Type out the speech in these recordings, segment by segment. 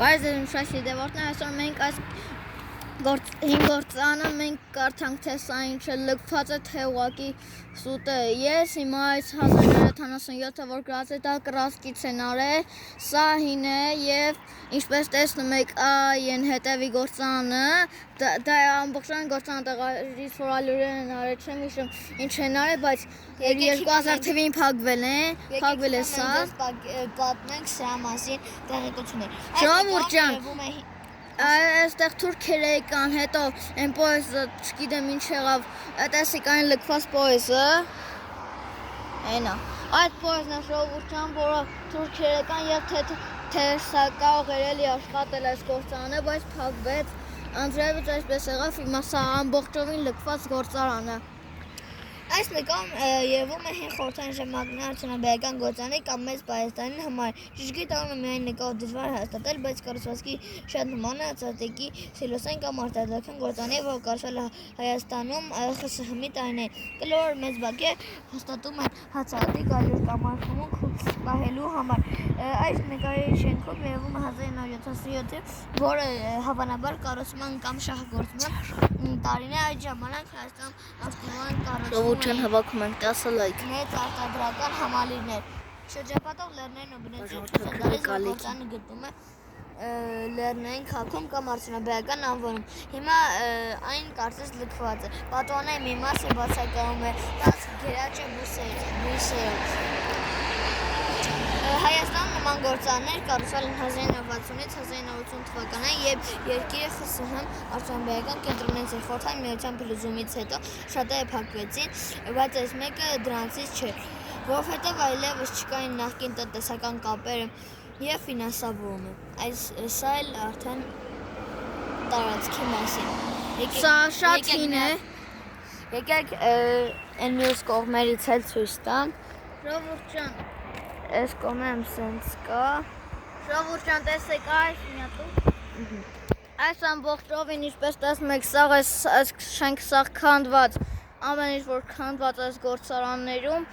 Բայց շաշի դևորտն այսօր մենք այս հին գործանը մենք կարդանք թե սա ինչ է լքված է թե ուղղակի սուտ է ես հիմա այս 1977-ը որ գրած է դա կրասկից են արել սա հին է եւ ինչպես տեսնում եք այն հետևի գործանը դա ամբողջան գործանը տեղից որ ալյուրեն են արել չեմ հիշում ինչ են արել բայց 2000 թվին փակվել է սա պատմենք սրա մասին տեղեկություններ Ժողովուրդ ջան այստեղ թուրքերը եկան, հետո այն պոեզը, չգիտեմ ինչ եղավ, տեսեք այն լքված պոեզը, այնա, այդ պոեզն է ժողովուրդ ջան, որը թուրքերը եկան և թե սա կարող էր էլի աշխատել այս գործարանը, բայց փակվեց, անձրևից այսպես եղավ, հիմա սա ամբողջովին լքված գործարանը։ Այս նկարում երևում է հին խորհրդային ժամանակների արդյունաբերական գործարանի կամ մեծ Պահեստանի համար։ Ճշգրիտ անունը միայն նկարով դժվար է հաստատել, բայց կառուցվածքի շատ նման է Արցախի սիլոսային կամ արտադրական գործարանի, որը կառուցվել է Հայաստանում ԽՍՀՄ-ի տարիներին։ Կլոր մեծ բակի հաստատում են հացահատիկ ալյուր կամ արխունուք պահելու համար։ Այս նկարի շենքում երևում է 1977, որը հավանաբար կառուցման կամ շահագործման տարին է այդ ժամանակ Հայաստան արտադրական կառուցում հավաքում ենք 10 լայք մեծ արտադրական համալիրներ շրջապատող լեռներն ու բնեցի գործարանը գտնվում է լեռնային քաղաքում կամ արդյունաբերական անվանում հիմա այն կարծես լքված է պատուհանի մի մասը բացակայում է 10 գերաճ բույսերով Հայաստանում նման գործարներ կառուցվել են 1960-ից 1980 թվականներին երբ երկիրը ԽՍՀՄ արդյունաբերական կենտրոնից էր խորհրդային միության փլուզումից հետո շատերը փակվեցին, բայց այս մեկը դրանցից չէր, որովհետև այլևս չկային նախկին տնտեսական կապերը և ֆինանսավորումը։ Սա էլ արդեն տարածքի մասին։ Սա շատ հին է։ Եկեք այն մյուս կողմերից էլ ցույց տամ։ Ժողովուրդ ջան Այս կողմեմ սենց կա Ժողովուրդ ջան տեսեք այս միատու Այս ամբողջովին ինչպես տեսնում եք սաղ այս շենք սաղ քանդված ամեն ինչ որ քանդված այս գործարաններում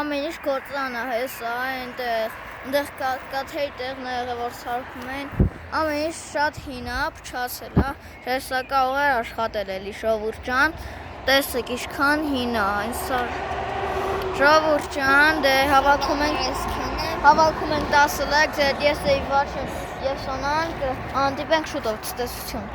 ամեն ինչ գործարան է հեսա այնտեղ կաթերի տեղն է եղել որ սարքում են ամեն ինչ շատ հին է փչացել է հեսա կարող է աշխատել էլի ժողովուրդ ջան տեսեք ինչքան հին է այն սար Ժողովուրդ ջան, դե հավաքում ենք 10 լայք, ես էի Վարշը և Սոնան, հանդիպենք շուտով, ցտեսություն։